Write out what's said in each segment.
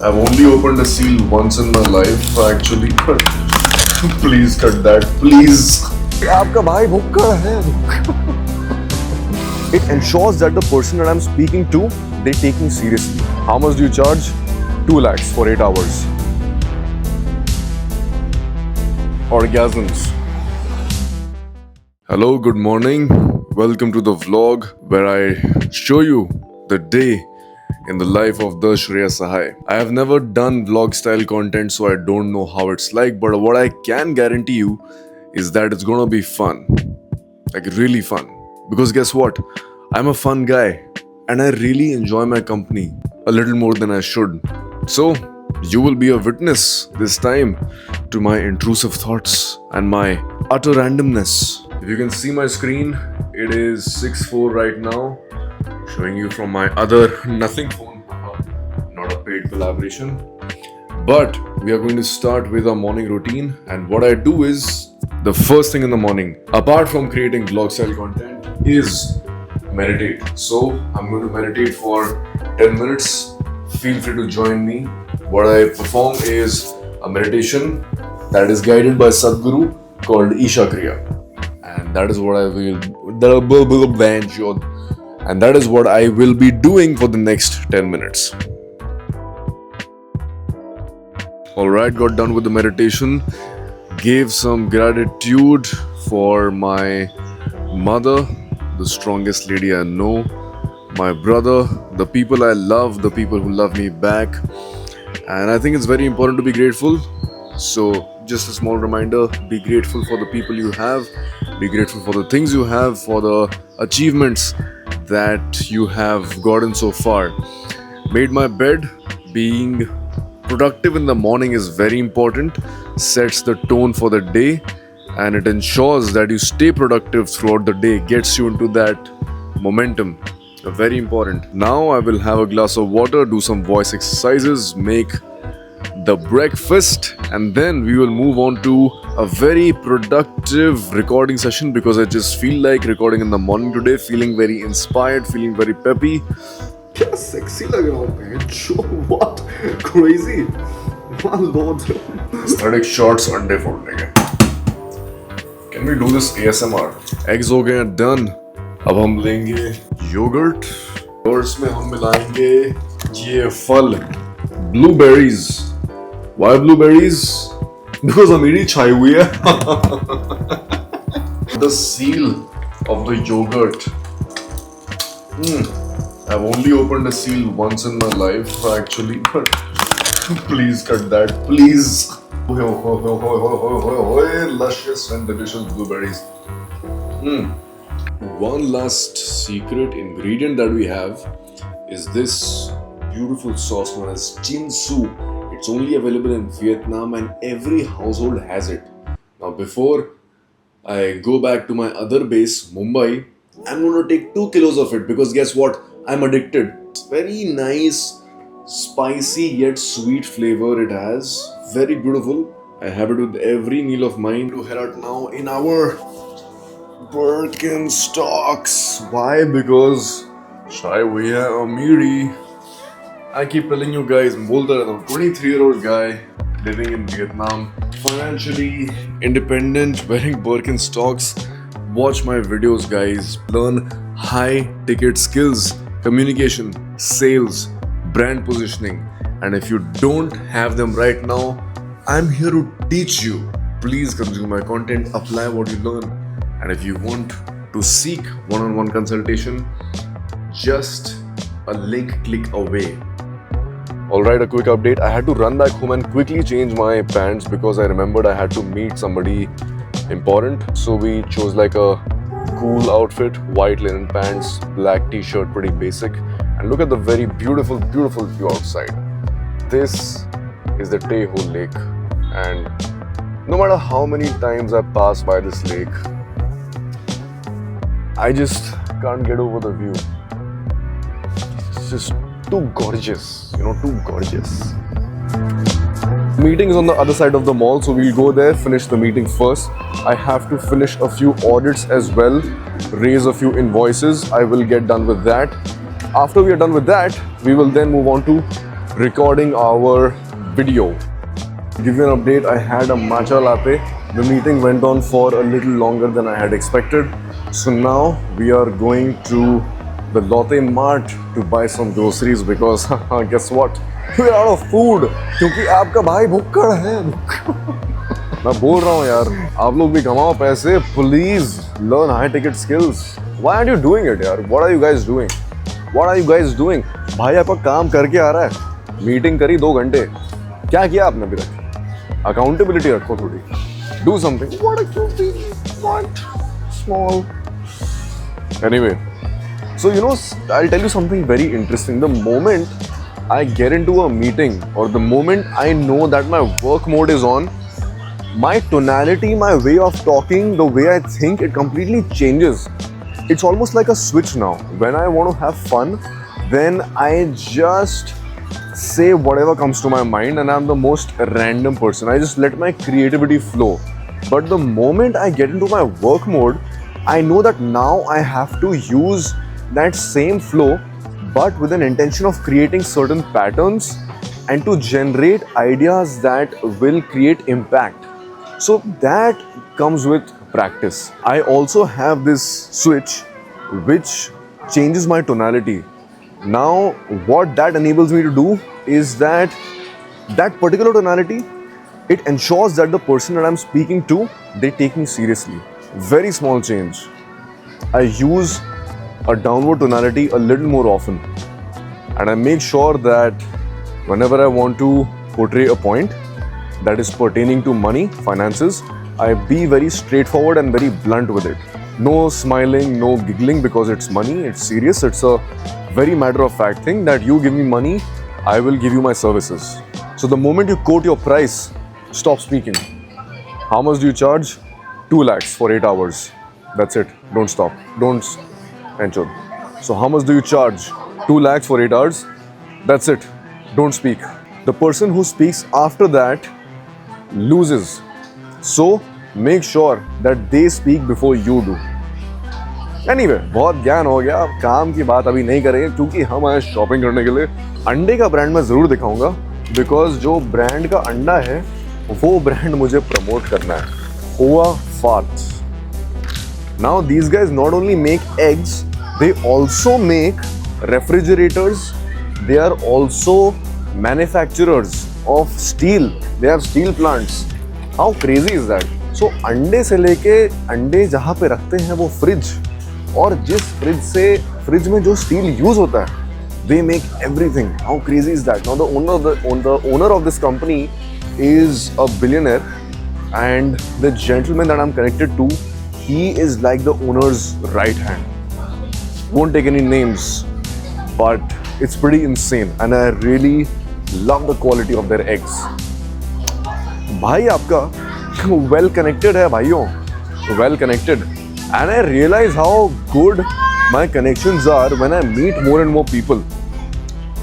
I've only opened a seal once in my life, actually. But please cut that, please. आपका भाई भुक्कड़ है. It ensures that the person that I'm speaking to, they take me seriously. How much do you charge? 2 lakhs for 8 hours. Orgasms. Hello, good morning. Welcome to the vlog where I show you the day in the life of the Shreya Sahai. I have never done vlog style content, so I don't know how it's like, but what I can guarantee you is that it's gonna be fun. Like really fun. Because guess what? I'm a fun guy and I really enjoy my company a little more than I should. So, you will be a witness this time to my intrusive thoughts and my utter randomness. If you can see my screen, it is 6:04 right now, showing you from my other nothing phone, not a paid collaboration. But we are going to start with our morning routine, and what I do is the first thing in the morning, apart from creating vlog style content, is meditate. So I'm going to meditate for 10 minutes. Feel free to join me. What I perform is a meditation that is guided by Sadhguru called Isha Kriya. And that is what I will be doing for the next 10 minutes. Alright, got done with the meditation. Gave some gratitude for my mother, the strongest lady I know, my brother, the people I love, the people who love me back. And I think it's very important to be grateful. So just a small reminder, be grateful for the people you have, be grateful for the things you have, for the achievements that you have gotten so far. Made my bed. Being productive in the morning is very important, sets the tone for the day, and it ensures that you stay productive throughout the day, gets you into that momentum. Very important. Now I will have a glass of water, do some voice exercises, make the breakfast, and then we will move on to a very productive recording session because I just feel like recording in the morning today, feeling very inspired, feeling very peppy. क्या sexy लग रहा हूँ मैं. What? Crazy. My lord. Aesthetic shots अंडे फोड़ने के. Can we do this ASMR? Eggs हो गए हैं done. अब हम लेंगे योगर्ट और इसमें हम मिलाएंगे ये फल ब्लूबेरीज. Why blueberries? Because अमीरी छाई हुई है. The seal of the yogurt. I've only opened a seal once in my life, actually. But please cut that, please. Luscious and delicious blueberries. One last secret ingredient that we have is this beautiful sauce known as Chinsu. It's only available in Vietnam and every household has it. Now before I go back to my other base, Mumbai, I'm going to take 2 kilos of it because guess what? I'm addicted. It's very nice, spicy yet sweet flavor it has. Very beautiful. I have it with every meal of mine. To head out now in our Birkenstocks. Why? Because Shai we are Amiri. I keep telling you guys, I'm a 23-year-old guy living in Vietnam, financially independent, wearing Birkenstocks. Watch my videos, guys. Learn high ticket skills, communication, sales, brand positioning. And if you don't have them right now, I'm here to teach you. Please consume my content, apply what you learn. And if you want to seek one-on-one consultation, just a link click away. Alright, a quick update. I had to run back home and quickly change my pants because I remembered I had to meet somebody important. So we chose like a cool outfit, white linen pants, black t-shirt, pretty basic. And look at the very beautiful, beautiful view outside. This is the Tae Ho Lake. And no matter how many times I pass by this lake, I just can't get over the view. It's just too gorgeous, too gorgeous. Meeting is on the other side of the mall, so we'll go there, finish the meeting first. I have to finish a few audits as well, raise a few invoices. I will get done with that. After we are done with that, we will then move on to recording our video. To give you an update, I had a matcha latte. The meeting went on for a little longer than I had expected. So now we are going to the Lotte Mart to buy some groceries because guess what? We're out of food. क्योंकि आपका भाई भुक्कड़ है. मैं बोल रहा हूँ यार, आप लोग भी कमाओ पैसे. Please learn high ticket skills. Why aren't you doing it यार? What are you guys doing? What are you guys doing? भाई आपका काम करके आ रहा है. मीटिंग करी 2 घंटे. क्या किया आपने अभी तक? Accountability रखो थोड़ी. Do something. What a cute baby. What? Small. Anyway. So, you know, I'll tell you something very interesting. The moment I get into a meeting or the moment I know that my work mode is on, my tonality, my way of talking, the way I think, it completely changes. It's almost like a switch now. When I want to have fun, then I just say whatever comes to my mind and I'm the most random person. I just let my creativity flow. But the moment I get into my work mode, I know that now I have to use that same flow but with an intention of creating certain patterns and to generate ideas that will create impact. So that comes with practice. I also have this switch which changes my tonality. Now what that enables me to do is that particular tonality, it ensures that the person that I'm speaking to, they take me seriously. Very small change. I use a downward tonality a little more often, and I make sure that whenever I want to portray a point that is pertaining to money, finances, I be very straightforward and very blunt with it. No smiling, no giggling because it's money, it's serious. It's a very matter of fact thing that you give me money, I will give you my services. So the moment you quote your price, stop speaking. How much do you charge? 2 lakhs for 8 hours. That's it. Don't stop. Don't enter. So how much do you charge? 2 lakhs for 8 hours. That's it. Don't speak. The person who speaks after that loses. So make sure that they speak before you do. Anyway, बहुत ज्ञान हो गया. अब काम की बात अभी नहीं करेंगे क्योंकि हम आए शॉपिंग करने के लिए. अंडे का ब्रांड मैं ज़रूर दिखाऊंगा बिकॉज जो ब्रांड का अंडा है वो ब्रांड मुझे प्रमोट करना है. Hoa Farts. Now these guys not only make eggs, they also make refrigerators. They are also manufacturers of steel. They have steel plants. How crazy is that? So अंडे से लेके अंडे जहाँ पे रखते हैं वो फ्रिज, और जिस फ्रिज में जो स्टील यूज होता है, they make everything. How crazy is that? Now the owner of this company is a billionaire, and the gentleman that I'm connected to, he is like the owner's right hand. Won't take any names, but it's pretty insane and I really love the quality of their eggs. भाई आपका well connected है भाइयों, well connected, and I realize how good my connections are when I meet more and more people.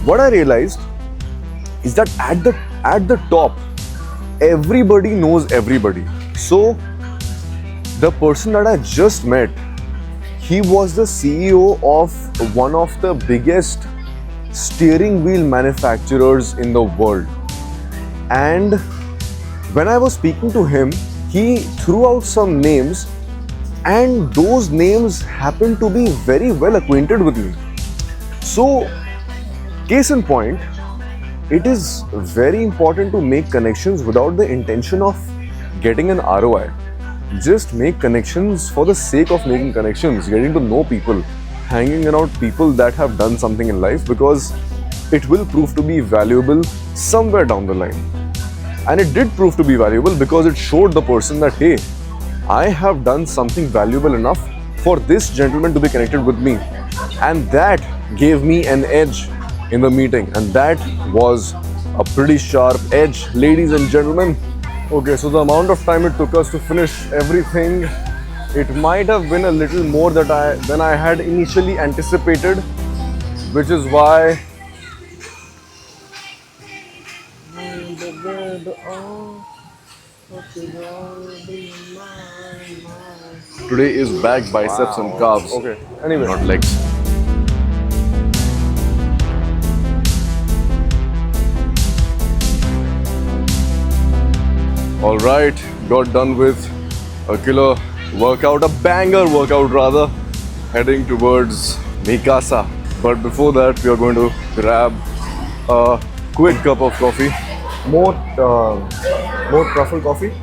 What I realized is that at the top, everybody knows everybody. So the person that I just met, he was the CEO of one of the biggest steering wheel manufacturers in the world. And when I was speaking to him, he threw out some names, and those names happened to be very well acquainted with me. So, case in point, it is very important to make connections without the intention of getting an ROI. Just make connections for the sake of making connections, getting to know people, hanging around people that have done something in life, because it will prove to be valuable somewhere down the line. And it did prove to be valuable because it showed the person that, hey, I have done something valuable enough for this gentleman to be connected with me. And that gave me an edge in the meeting. And that was a pretty sharp edge, ladies and gentlemen. Okay, so the amount of time it took us to finish everything, it might have been a little more than I had initially anticipated, which is why today is back, biceps and calves. Okay, anyway. Not legs. All right, got done with a killer workout, a banger workout rather, heading towards Mikasa. But before that, we are going to grab a quick cup of coffee. More truffle coffee.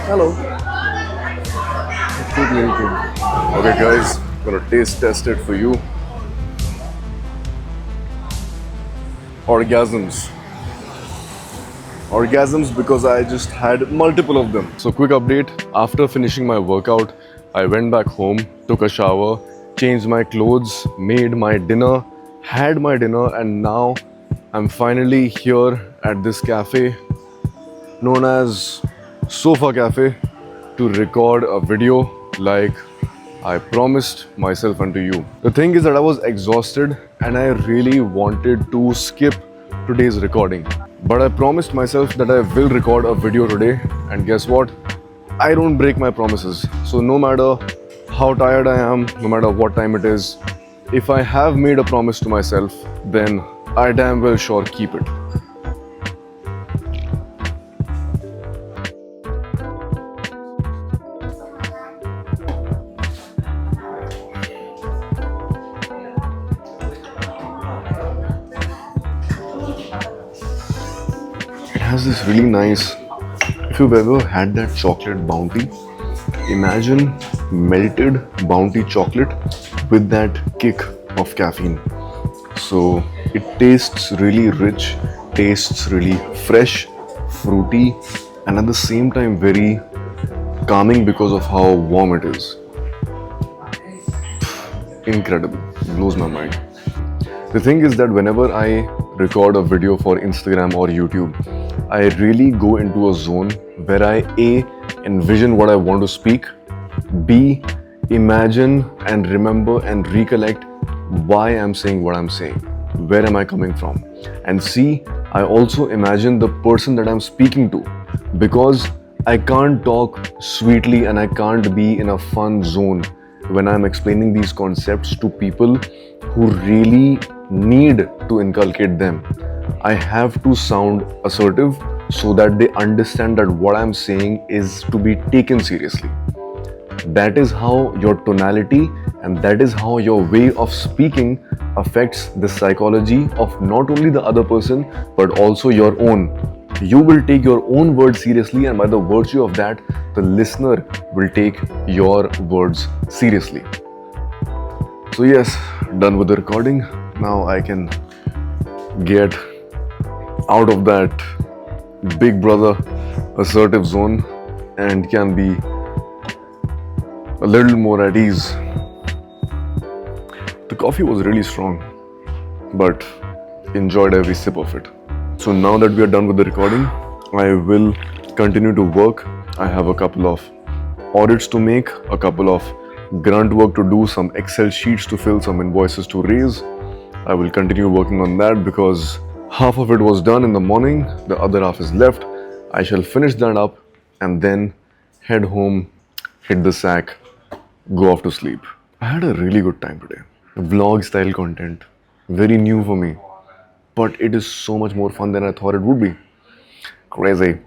Hello. Cute little kid. Okay, guys, gonna taste test it for you. Orgasms because I just had multiple of them. So quick update, after finishing my workout, I went back home, took a shower, changed my clothes, made my dinner, had my dinner, and now I'm finally here at this cafe known as Sofa Cafe to record a video like I promised myself and to you. The thing is that I was exhausted and I really wanted to skip today's recording. But I promised myself that I will record a video today, and guess what? I don't break my promises. So no matter how tired I am, no matter what time it is, if I have made a promise to myself, then I damn well sure keep it. It has this really nice, if you've ever had that chocolate bounty, imagine melted bounty chocolate with that kick of caffeine. So it tastes really rich, tastes really fresh, fruity, and at the same time very calming because of how warm it is. Incredible, blows my mind. The thing is that whenever I record a video for Instagram or YouTube, I really go into a zone where I A, envision what I want to speak, B, imagine and remember and recollect why I'm saying what I'm saying, where am I coming from, and C, I also imagine the person that I'm speaking to, because I can't talk sweetly and I can't be in a fun zone when I'm explaining these concepts to people who really need to inculcate them. I have to sound assertive so that they understand that what I'm saying is to be taken seriously. That is how your tonality and that is how your way of speaking affects the psychology of not only the other person but also your own. You will take your own words seriously, and by the virtue of that, the listener will take your words seriously. So yes, done with the recording. Now I can get out of that big brother assertive zone and can be a little more at ease. The coffee was really strong, but enjoyed every sip of it. So now that we are done with the recording, I will continue to work. I have a couple of audits to make, a couple of grunt work to do, some Excel sheets to fill, some invoices to raise. I will continue working on that because half of it was done in the morning, the other half is left. I shall finish that up and then head home, hit the sack, go off to sleep. I had a really good time today. Vlog style content, very new for me, but it is so much more fun than I thought it would be. Crazy.